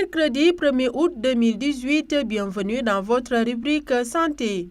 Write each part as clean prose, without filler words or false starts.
Mercredi 1er août 2018, bienvenue dans votre rubrique Santé.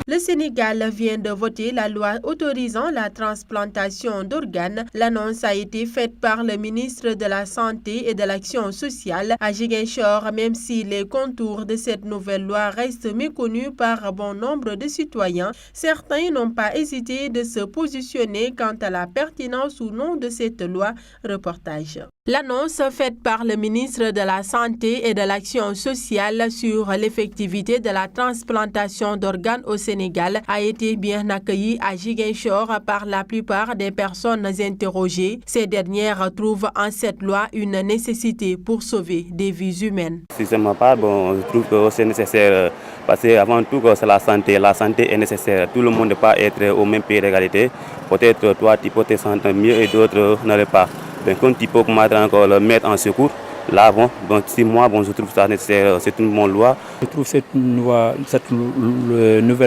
Le Sénégal vient de voter la loi autorisant la transplantation d'organes. L'annonce a été faite par le ministre de la Santé et de l'Action sociale à Ziguinchor, même si les contours de cette nouvelle loi restent méconnus par bon nombre de citoyens. Certains n'ont pas hésité de se positionner quant à la pertinence ou non de cette loi. Reportage. L'annonce faite par le ministre de la Santé et de l'Action sociale sur l'effectivité de la transplantation d'organes au Sénégal a été bien accueillie à Ziguinchor par la plupart des personnes interrogées. Ces dernières trouvent en cette loi une nécessité pour sauver des vies humaines. Si c'est ma part, je trouve que c'est nécessaire parce qu'avant tout, c'est la santé. La santé est nécessaire. Tout le monde ne peut pas être au même pied d'égalité. Peut-être toi, tu peux te sentir mieux et d'autres ne le pas. Donc, quand tu peux encore le mettre en secours, là, donc si moi, je trouve ça nécessaire, c'est une bonne loi. Je trouve cette nouvelle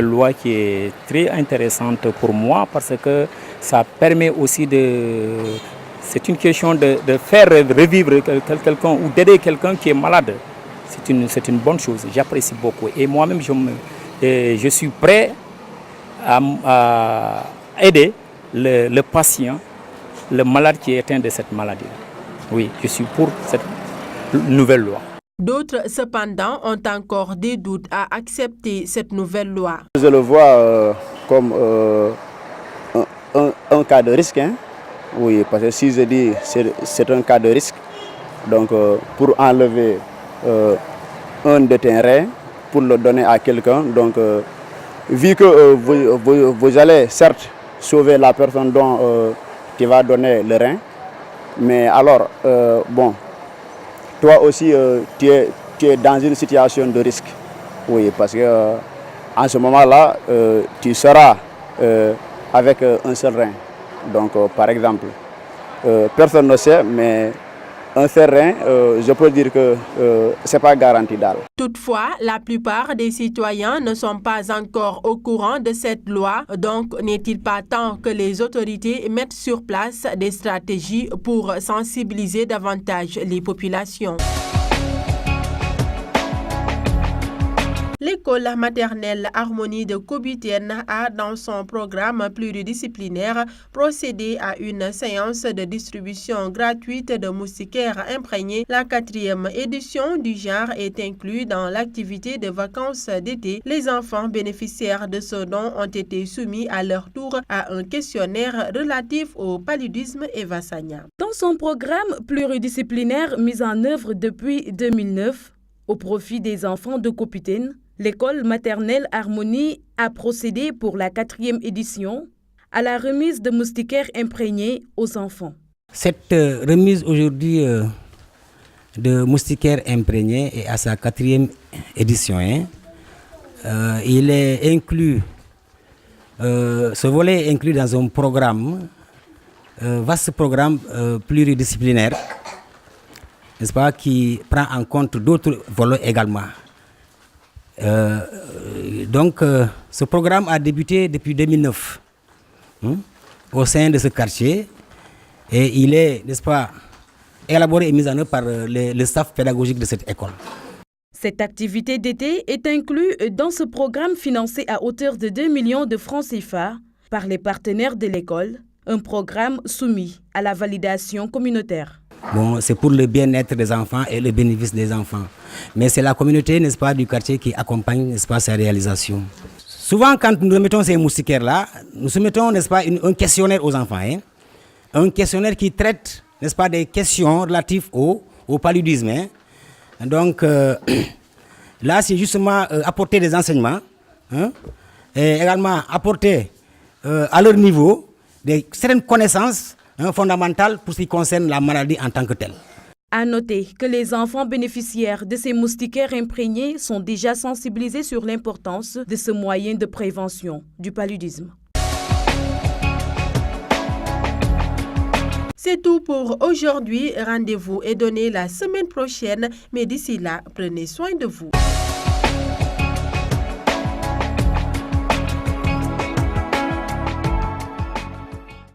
loi qui est très intéressante pour moi parce que ça permet aussi de... C'est une question de faire revivre quelqu'un ou d'aider quelqu'un qui est malade. C'est une bonne chose, j'apprécie beaucoup. Et moi-même, je suis prêt à aider le patient, le malade qui est atteint de cette maladie. Oui, je suis pour cette nouvelle loi. D'autres, cependant, ont encore des doutes à accepter cette nouvelle loi. Je le vois comme un cas de risque. Hein? Oui, parce que si je dis c'est un cas de risque, donc pour enlever un de tes reins, pour le donner à quelqu'un, donc vu que vous allez certes sauver la personne dont tu vas donner le rein, mais alors, toi aussi, tu es dans une situation de risque. Oui, parce que en ce moment-là, tu seras avec un seul rein. Donc, par exemple, personne ne sait, mais un seul rein, je peux dire que ce n'est pas garanti d'âge. Toutefois, la plupart des citoyens ne sont pas encore au courant de cette loi. Donc, n'est-il pas temps que les autorités mettent sur place des stratégies pour sensibiliser davantage les populations? L'école maternelle Harmonie de Kobitène a, dans son programme pluridisciplinaire, procédé à une séance de distribution gratuite de moustiquaires imprégnés. La 4e édition du genre est inclue dans l'activité de vacances d'été. Les enfants bénéficiaires de ce don ont été soumis à leur tour à un questionnaire relatif au paludisme et Vassagna. Dans son programme pluridisciplinaire mis en œuvre depuis 2009 au profit des enfants de Kobitène, l'école maternelle Harmonie a procédé pour la 4e édition à la remise de moustiquaires imprégnés aux enfants. Cette remise aujourd'hui de moustiquaires imprégnés est à sa 4e édition. Il est inclus, ce volet est inclus dans un programme, vaste programme pluridisciplinaire, n'est-ce pas, qui prend en compte d'autres volets également. Donc, ce programme a débuté depuis 2009 au sein de ce quartier et il est, n'est-ce pas, élaboré et mis en œuvre par le staff pédagogique de cette école. Cette activité d'été est inclue dans ce programme financé à hauteur de 2 millions de francs CFA par les partenaires de l'école, un programme soumis à la validation communautaire. Bon, c'est pour le bien-être des enfants et le bénéfice des enfants. Mais c'est la communauté, n'est-ce pas, du quartier qui accompagne, n'est-ce pas, sa réalisation. Souvent, quand nous remettons ces moustiquaires-là, nous soumettons, n'est-ce pas, un questionnaire aux enfants. Un questionnaire qui traite, n'est-ce pas, des questions relatives au paludisme. Donc, là, c'est justement apporter des enseignements et également apporter à leur niveau certaines connaissances fondamentales pour ce qui concerne la maladie en tant que telle. À noter que les enfants bénéficiaires de ces moustiquaires imprégnés sont déjà sensibilisés sur l'importance de ce moyen de prévention du paludisme. C'est tout pour aujourd'hui. Rendez-vous est donné la semaine prochaine. Mais d'ici là, prenez soin de vous.